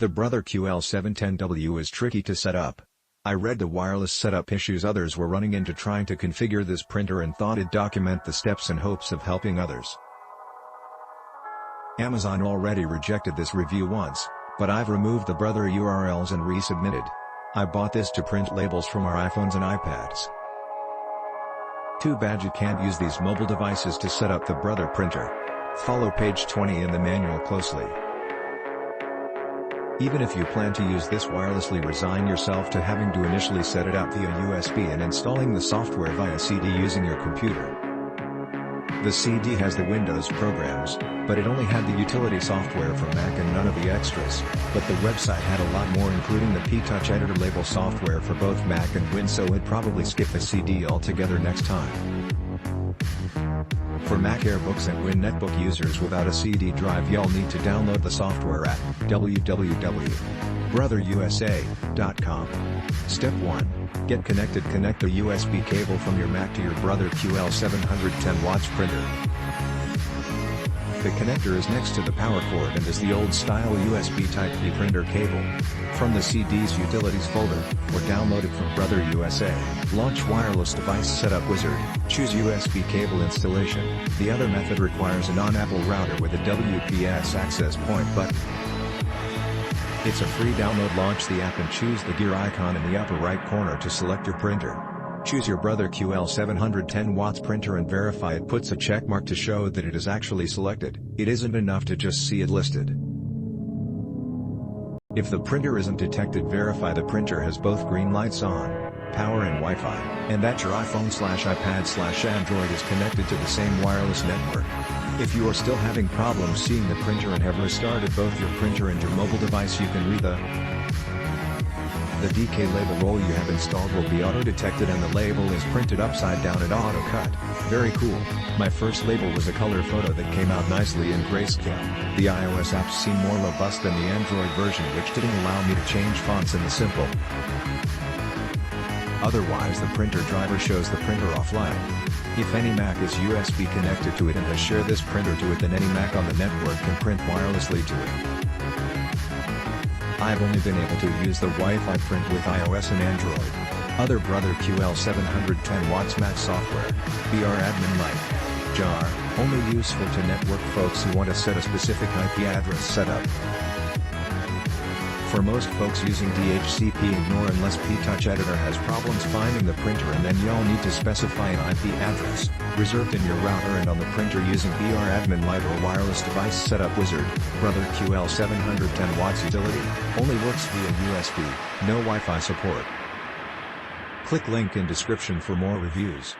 The Brother QL710W is tricky to set up. I read the wireless setup issues others were running into trying to configure this printer and thought I'd document the steps in hopes of helping others. Amazon already rejected this review once, but I've removed the Brother URLs and resubmitted. I bought this to print labels from our iPhones and iPads. Too bad you can't use these mobile devices to set up the Brother printer. Follow page 20 in the manual closely. Even if you plan to use this wirelessly, resign yourself to having to initially set it up via USB and installing the software via CD using your computer. The CD has the Windows programs, but it only had the utility software for Mac and none of the extras, but the website had a lot more, including the P-Touch editor label software for both Mac and Win, so I'd probably skip the CD altogether next time. For Mac Airbooks and Win netbook users without a CD drive, y'all need to download the software at www.brotherusa.com. Step 1. Get connected. Connect a USB cable from your Mac to your Brother QL710W printer. The connector is next to the power cord and is the old-style USB Type-B printer cable. From the CD's Utilities folder, or download it from Brother USA. Launch Wireless Device Setup Wizard, choose USB cable installation. The other method requires a non-Apple router with a WPS access point button. It's a free download. Launch the app and choose the gear icon in the upper right corner to select your printer. Choose your Brother QL710W printer and verify it. Puts a check mark to show that it is actually selected. It isn't enough to just see it listed. If the printer isn't detected, verify the printer has both green lights on, power and Wi-Fi, and that your iPhone/iPad/Android is connected to the same wireless network. If you are still having problems seeing the printer and have restarted both your printer and your mobile device, you can read the DK label roll you have installed will be auto-detected and the label is printed upside down and auto-cut. Very cool. My first label was a color photo that came out nicely in grayscale. The iOS apps seem more robust than the Android version, which didn't allow me to change fonts in the simple. Otherwise, the printer driver shows the printer offline. If any Mac is USB connected to it and has shared this printer to it, then any Mac on the network can print wirelessly to it. I've only been able to use the Wi-Fi print with iOS and Android. Other Brother QL710W Mac software, BR Admin Lite, JAR, only useful to network folks who want to set a specific IP address setup. For most folks using DHCP, ignore unless P-Touch editor has problems finding the printer, and then y'all need to specify an IP address, reserved in your router and on the printer using BR Admin Lite or Wireless Device Setup Wizard. Brother QL710W utility, only works via USB, no Wi-Fi support. Click link in description for more reviews.